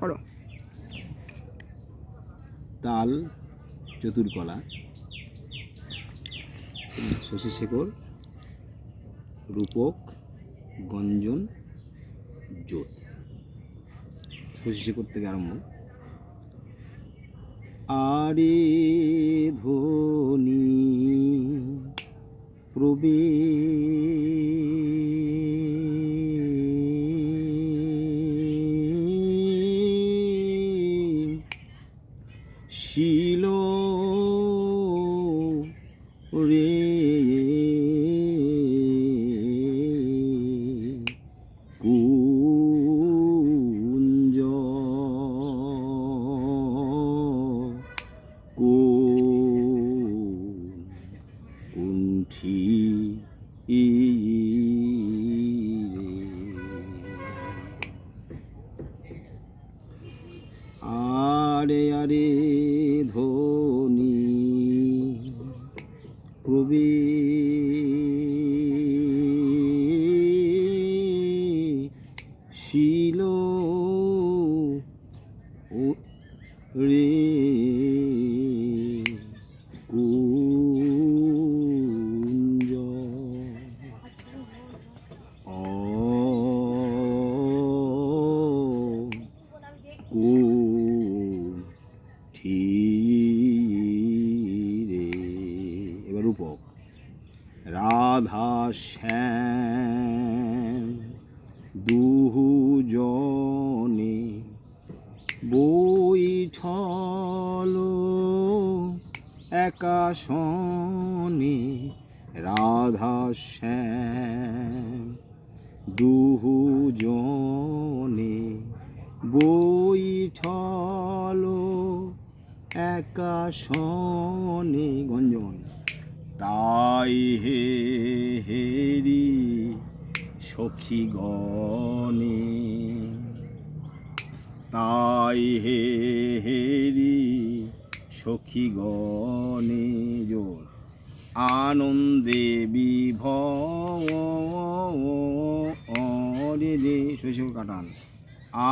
করো। তাল চতুরকলা, শশী শেখর, রূপক, গঞ্জন, জ্যোত। শশী শেখর থেকে আরম্ভ। আরে ধ্বনি প্রবেশিল রে কুঞ্জ কুণ্ঠি আরে আরে ধ্বনি প্রবেশিল রে কুঞ্জ কুণ্ঠি রে। এবার রূপক। রাধা শ্যাম দুজনে বৈঠল একাসনে। রাধা শ্যাম দুজনে বৈঠল একাসনে। গঞ্জন। তাই হে হেরি সখীগণে, তাই হে হেরি সখীগণে জোর আনন্দে বিভোরে রে শৈশব কাটান।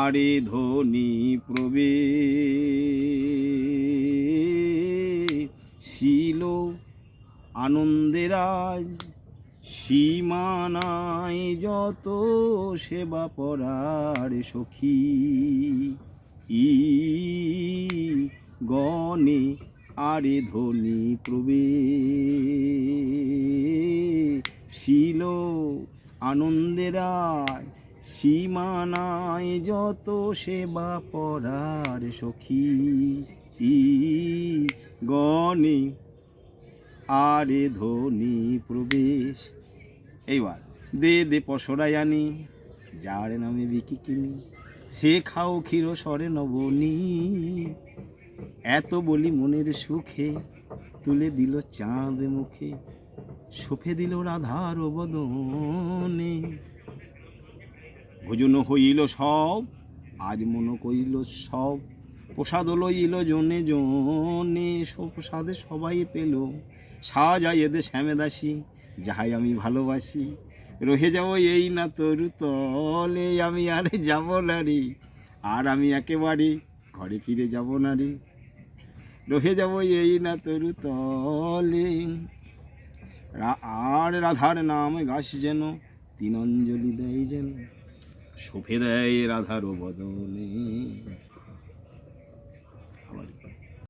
আরে ধ্বনি প্রবেশিল আনন্দের আজ সীমানায় যত সেবা পরার সখী গণে। আরে ধ্বনি প্রবেশিল আনন্দের আজ সীমানায় যত সেবা পরার সখী গণে। আরে ধ্বনি প্রবেশ। এইবার দে দে পসরাই আনি, যার নামে বিকি কিনি, সে খাও ক্ষীর স্বরে নবনী। এত বলি মনের সুখে, তুলে দিল চাঁদ মুখে, শোভে দিল রাধার বদনে। ভোজন হইল সব, আজ মন কইল সব, প্রসাদ লইল জনে জনে। প্রসাদে সবাই পেল, সাজাই এদে শ্যামে দাসী, যাহাই আমি ভালোবাসি। রহে যাব এই না তরু তলে, আমি আরে যাব না রে, আর আমি একেবারে ঘরে ফিরে যাব না রে। রহে যাব এই না তরু তলে। আর রাধার নাম গাছ যেন তিন অঞ্জলি দেয় যেন, শোভে দেয় রাধার বদনে।